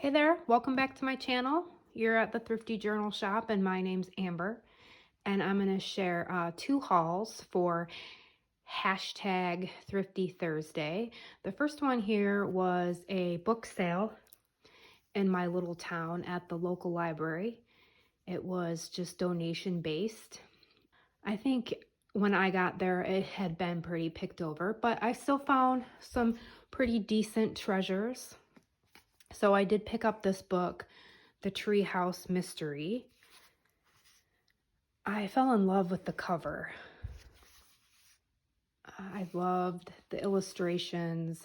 Hey there, welcome back to my channel. You're at the Thrifty Journal Shop and my name's Amber, and I'm going to share two hauls for hashtag Thrifty Thursday. The first one here was a book sale in my little town at the local library. It was just donation based. I think when I got there it had been pretty picked over, but I still found some pretty decent treasures. So I did pick up this book, The Treehouse Mystery. I fell in love with the cover. I loved the illustrations,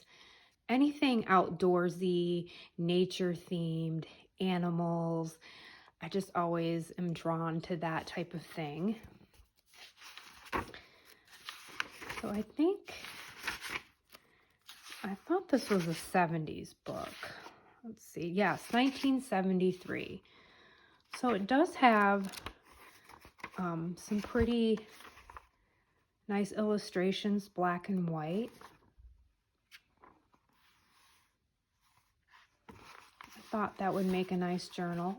anything outdoorsy, nature themed, animals. I just always am drawn to that type of thing. So I thought this was a 70s book. Let's see. Yes, 1973. So it does have some pretty nice illustrations, black and white. I thought that would make a nice journal.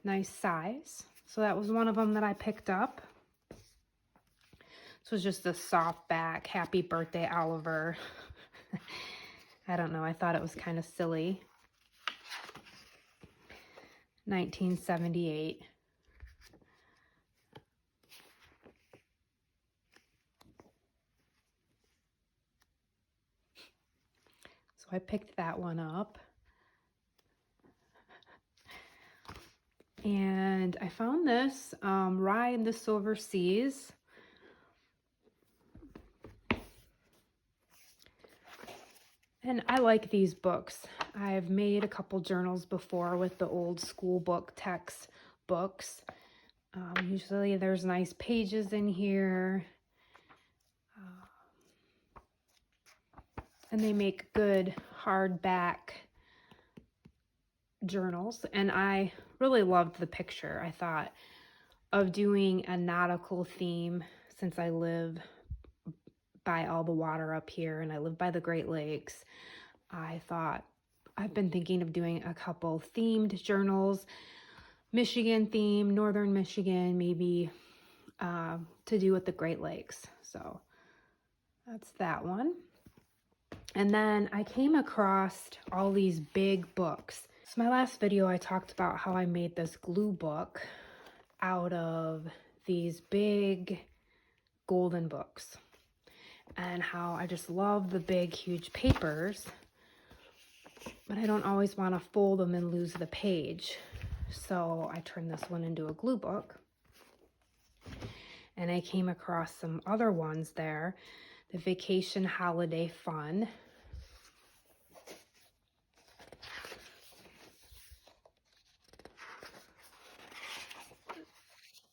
Nice size. So that was one of them that I picked up. This was just a soft back, happy birthday, Oliver. I don't know, I thought it was kind of silly. 1978. So I picked that one up. And I found this, Ride the Silver Seas. And I like these books. I've made a couple journals before with the old school book text books. Usually there's nice pages in here. And they make good hardback journals. And I really loved the picture. I thought of doing a nautical theme since I live by all the water up here and I live by the Great Lakes. I thought I've been thinking of doing a couple themed journals, Michigan theme, Northern Michigan, maybe to do with the Great Lakes. So that's that one. And then I came across all these big books. So my last video, I talked about how I made this glue book out of these big golden books and how I just love the big, huge papers, but I don't always want to fold them and lose the page. So I turned this one into a glue book. And I came across some other ones there. The Vacation Holiday Fun.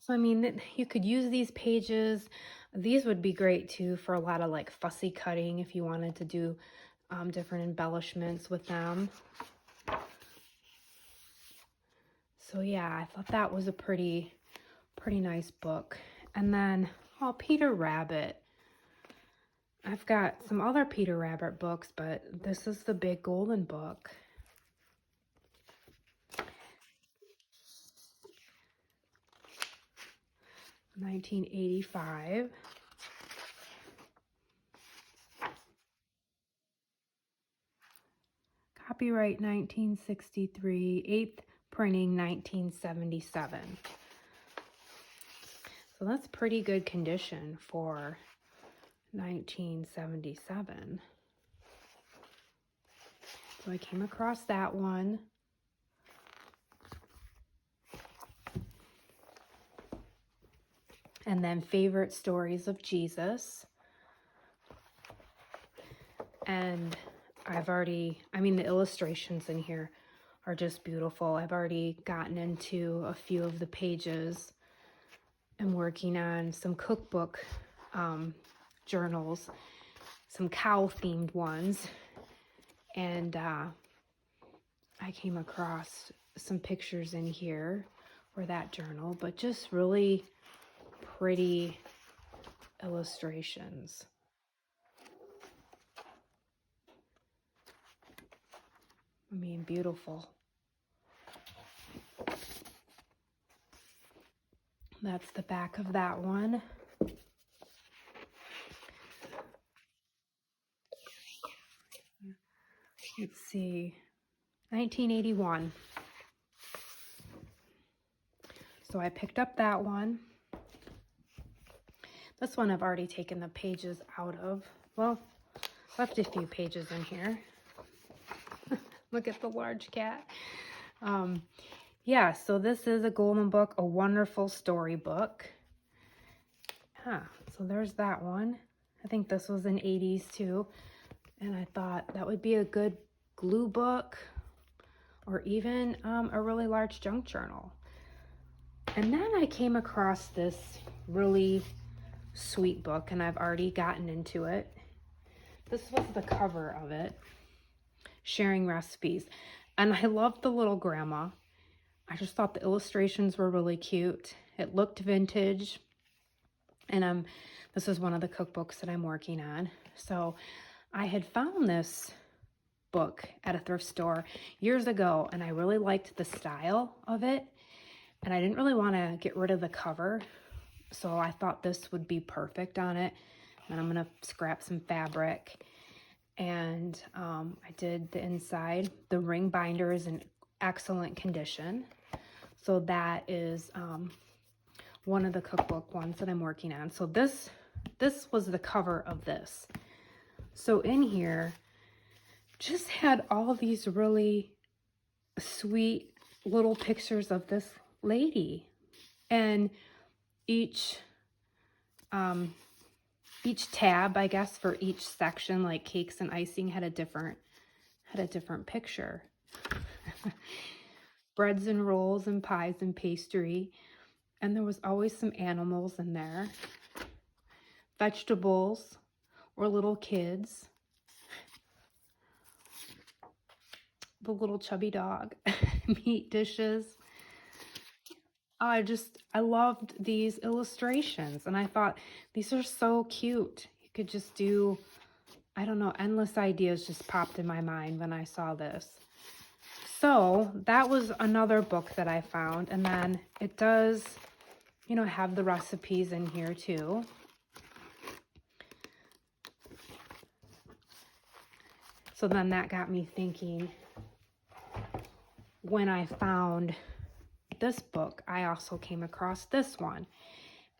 So, I mean, you could use these pages. These would be great too for a lot of like fussy cutting if you wanted to do different embellishments with them. So yeah, I thought that was a pretty nice book. And then, oh, Peter Rabbit. I've got some other Peter Rabbit books, but this is the big golden book. $1985. Copyright 1963, 8th printing 1977. So that's pretty good condition for 1977. So I came across that one. And then Favorite Stories of Jesus. And the illustrations in here are just beautiful. I've already gotten into a few of the pages. I'm working on some cookbook journals, some cow-themed ones. And I came across some pictures in here for that journal, but just really pretty illustrations. I mean, beautiful. That's the back of that one. Let's see, 1981. So I picked up that one. This one I've already taken the pages out of. Well, left a few pages in here. Look at the large cat. Yeah, so this is a golden book, a wonderful storybook. So there's that one. I think this was in 80s too. And I thought that would be a good glue book or even a really large junk journal. And then I came across this really sweet book, and I've already gotten into it. This was the cover of it, Sharing Recipes. And I loved the little grandma. I just thought the illustrations were really cute. It looked vintage. And this is one of the cookbooks that I'm working on. So I had found this book at a thrift store years ago, and I really liked the style of it. And I didn't really want to get rid of the cover, so I thought this would be perfect on it. And I'm going to scrap some fabric. And I did the inside. The ring binder is in excellent condition. So that is one of the cookbook ones that I'm working on. So this was the cover of this. So in here, just had all these really sweet little pictures of this lady. And each tab, I guess, for each section, like cakes and icing, had a different picture. Breads and rolls and pies and pastry. And there was always some animals in there. Vegetables or little kids. The little chubby dog. Meat dishes. I loved these illustrations, and I thought these are so cute. You could just do, I don't know, endless ideas just popped in my mind when I saw this. So that was another book that I found, and then it does, you know, have the recipes in here too. So then that got me thinking, when I found this book, I also came across this one,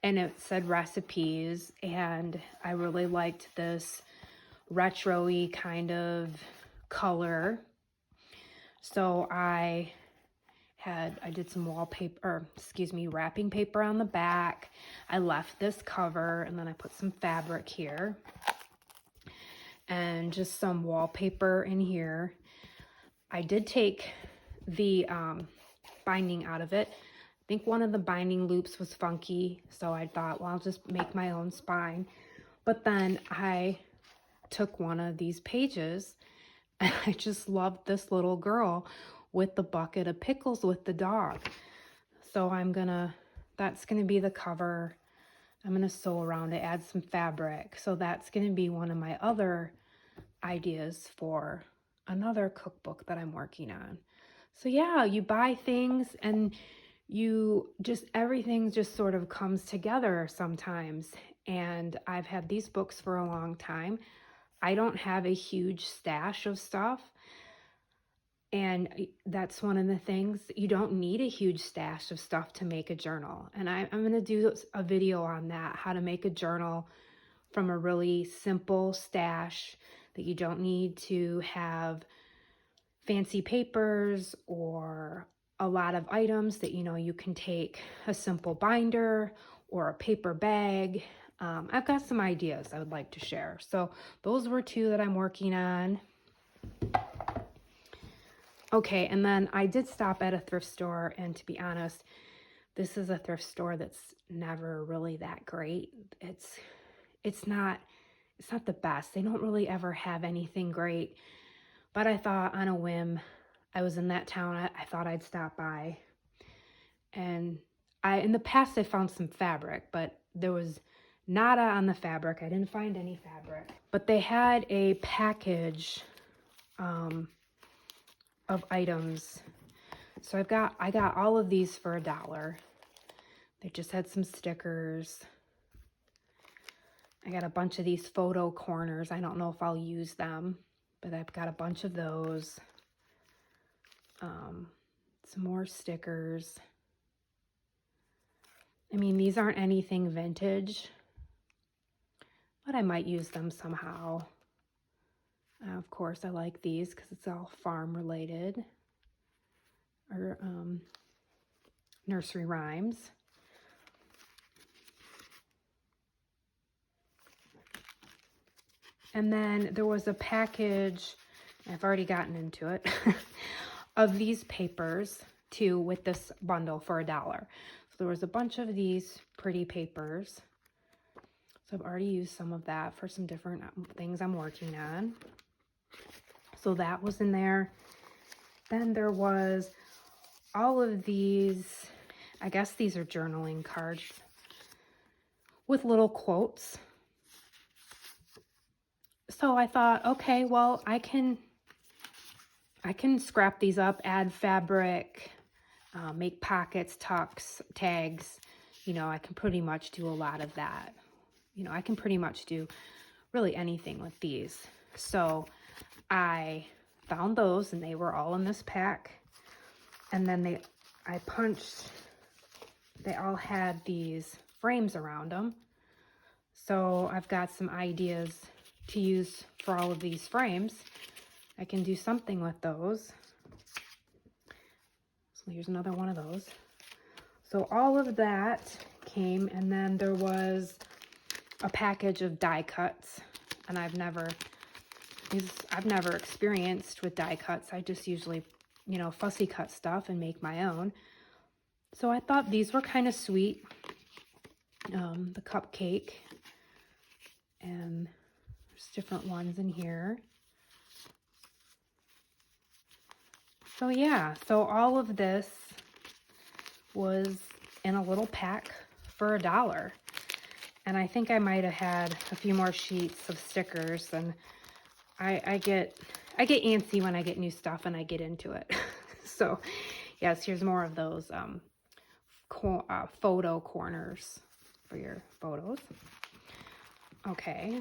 and it said recipes, and I really liked this retro-y kind of color. So I did some wrapping paper on the back. I left this cover, and then I put some fabric here and just some wallpaper in here. I did take the binding out of it. I think one of the binding loops was funky, so I thought, well, I'll just make my own spine. But then I took one of these pages, and I just loved this little girl with the bucket of pickles with the dog. So that's gonna be the cover. I'm gonna sew around it, add some fabric. So that's gonna be one of my other ideas for another cookbook that I'm working on. So yeah, you buy things and everything just sort of comes together sometimes. And I've had these books for a long time. I don't have a huge stash of stuff. And that's one of the things, you don't need a huge stash of stuff to make a journal. And I'm going to do a video on that, how to make a journal from a really simple stash that you don't need to have fancy papers or a lot of items, that you can take a simple binder or a paper bag. I've got some ideas I would like to share. So those were two that I'm working on. Okay, and then I did stop at a thrift store, and to be honest, this is a thrift store that's never really that great. It's not the best. They don't really ever have anything great. But I thought, on a whim, I was in that town, I thought I'd stop by. And in the past, I found some fabric, but there was nada on the fabric. I didn't find any fabric. But they had a package of items. So I got all of these for $1. They just had some stickers. I got a bunch of these photo corners. I don't know if I'll use them, but I've got a bunch of those. Some more stickers. I mean, these aren't anything vintage, but I might use them somehow. Of course, I like these because it's all farm related, or nursery rhymes. And then there was a package, I've already gotten into it, of these papers too with this bundle for $1. So there was a bunch of these pretty papers. So I've already used some of that for some different things I'm working on. So that was in there. Then there was all of these, I guess these are journaling cards with little quotes. So I thought, okay, well, I can scrap these up, add fabric, make pockets, tucks, tags. You know, I can pretty much do a lot of that. You know, I can pretty much do really anything with these. So I found those and they were all in this pack. And then they all had these frames around them. So I've got some ideas to use for all of these frames. I can do something with those. So here's another one of those. So all of that came, and then there was a package of die cuts, and I've never experienced with die cuts. I just usually, you know, fussy cut stuff and make my own. So I thought these were kind of sweet. The cupcake, and there's different ones in here. So yeah, so all of this was in a little pack for $1. And I think I might have had a few more sheets of stickers, and I get antsy when I get new stuff and I get into it. So yes, here's more of those photo corners for your photos. Okay,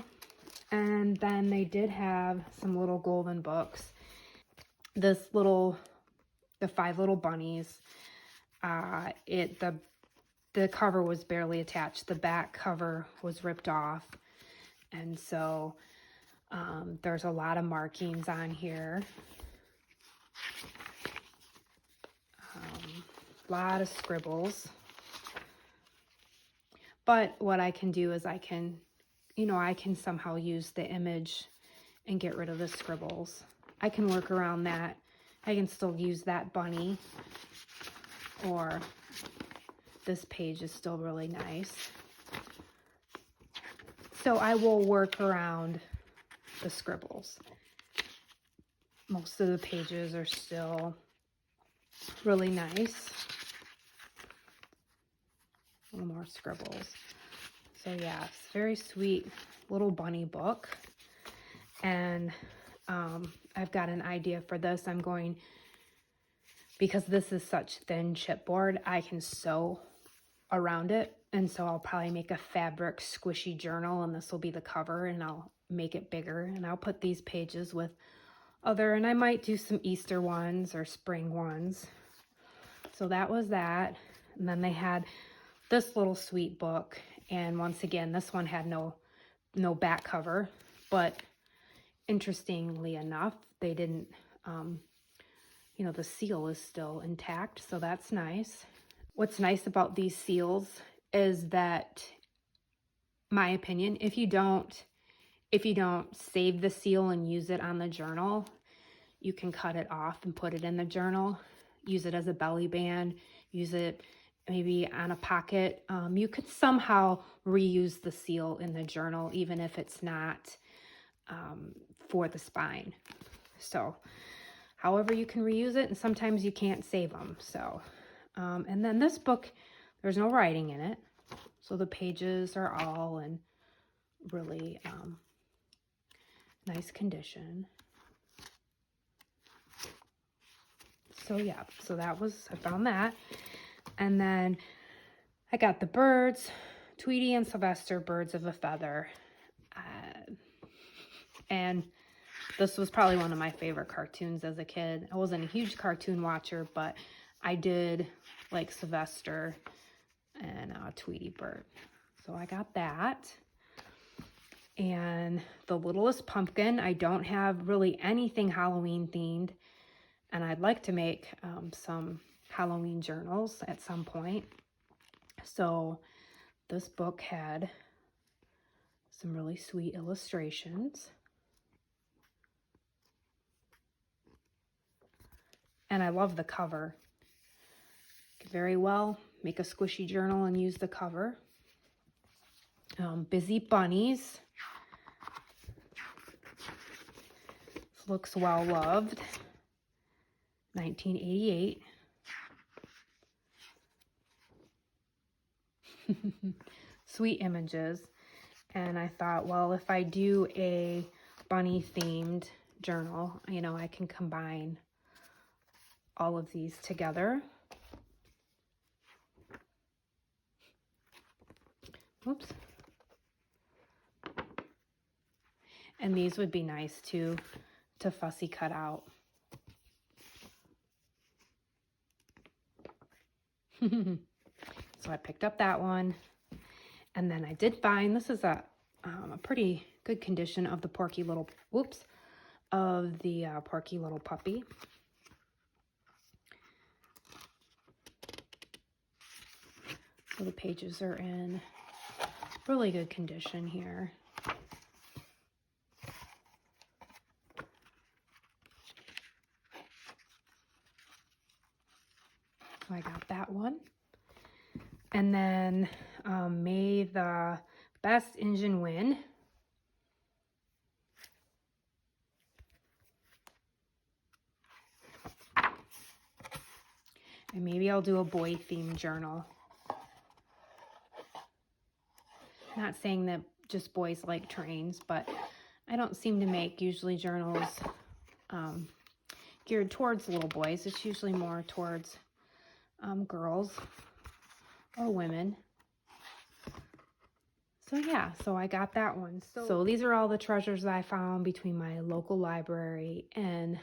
and then they did have some little golden books. The 5 little bunnies. The cover was barely attached. The back cover was ripped off, and so there's a lot of markings on here. A lot of scribbles. But what I can do is I can somehow use the image and get rid of the scribbles. I can work around that. I can still use that bunny, or this page is still really nice. So I will work around the scribbles. Most of the pages are still really nice. A little more scribbles. So yeah, it's a very sweet little bunny book. And I've got an idea for this. Because this is such thin chipboard, I can sew around it. And so I'll probably make a fabric squishy journal, and this will be the cover, and I'll make it bigger. And I'll put these pages with and I might do some Easter ones or spring ones. So that was that. And then they had this little sweet book. And once again, this one had no back cover, but interestingly enough, they didn't, the seal is still intact, so that's nice. What's nice about these seals is that, my opinion, if you don't save the seal and use it on the journal, you can cut it off and put it in the journal, use it as a belly band, use it maybe on a pocket. You could somehow reuse the seal in the journal, even if it's not for the spine. So however you can reuse it, and sometimes you can't save them. So and then this book, there's no writing in it, so the pages are all in really nice condition. So yeah, so I found that. And then I got the birds, Tweety and Sylvester, Birds of a Feather. And this was probably one of my favorite cartoons as a kid. I wasn't a huge cartoon watcher, but I did like Sylvester and Tweety Bird. So I got that. And The Littlest Pumpkin. I don't have really anything Halloween themed. And I'd like to make some Halloween journals at some point. So this book had some really sweet illustrations. And I love the cover. Could very well make a squishy journal and use the cover. Busy Bunnies. This looks well loved. 1988. Sweet images. And I thought, well, if I do a bunny themed journal, you know, I can combine all of these together. Oops. And these would be nice to fussy cut out. So I picked up that one. And then I did find, this is a pretty good condition of the Porky Little Puppy. So the pages are in really good condition here. So I got that one. And then May the Best Engine Win. And maybe I'll do a boy themed journal. Not saying that just boys like trains, but I don't seem to make usually journals geared towards little boys. It's usually more towards girls or women. So yeah, so I got that one. So these are all the treasures I found between my local library and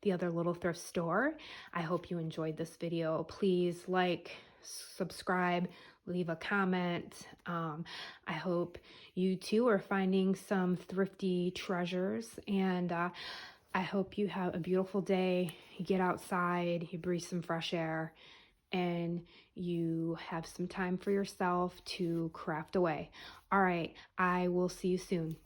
the other little thrift store. I hope you enjoyed this video. Please like, subscribe, leave a comment. I hope you too are finding some thrifty treasures, and I hope you have a beautiful day. You get outside, you breathe some fresh air, and you have some time for yourself to craft away. All right, I will see you soon.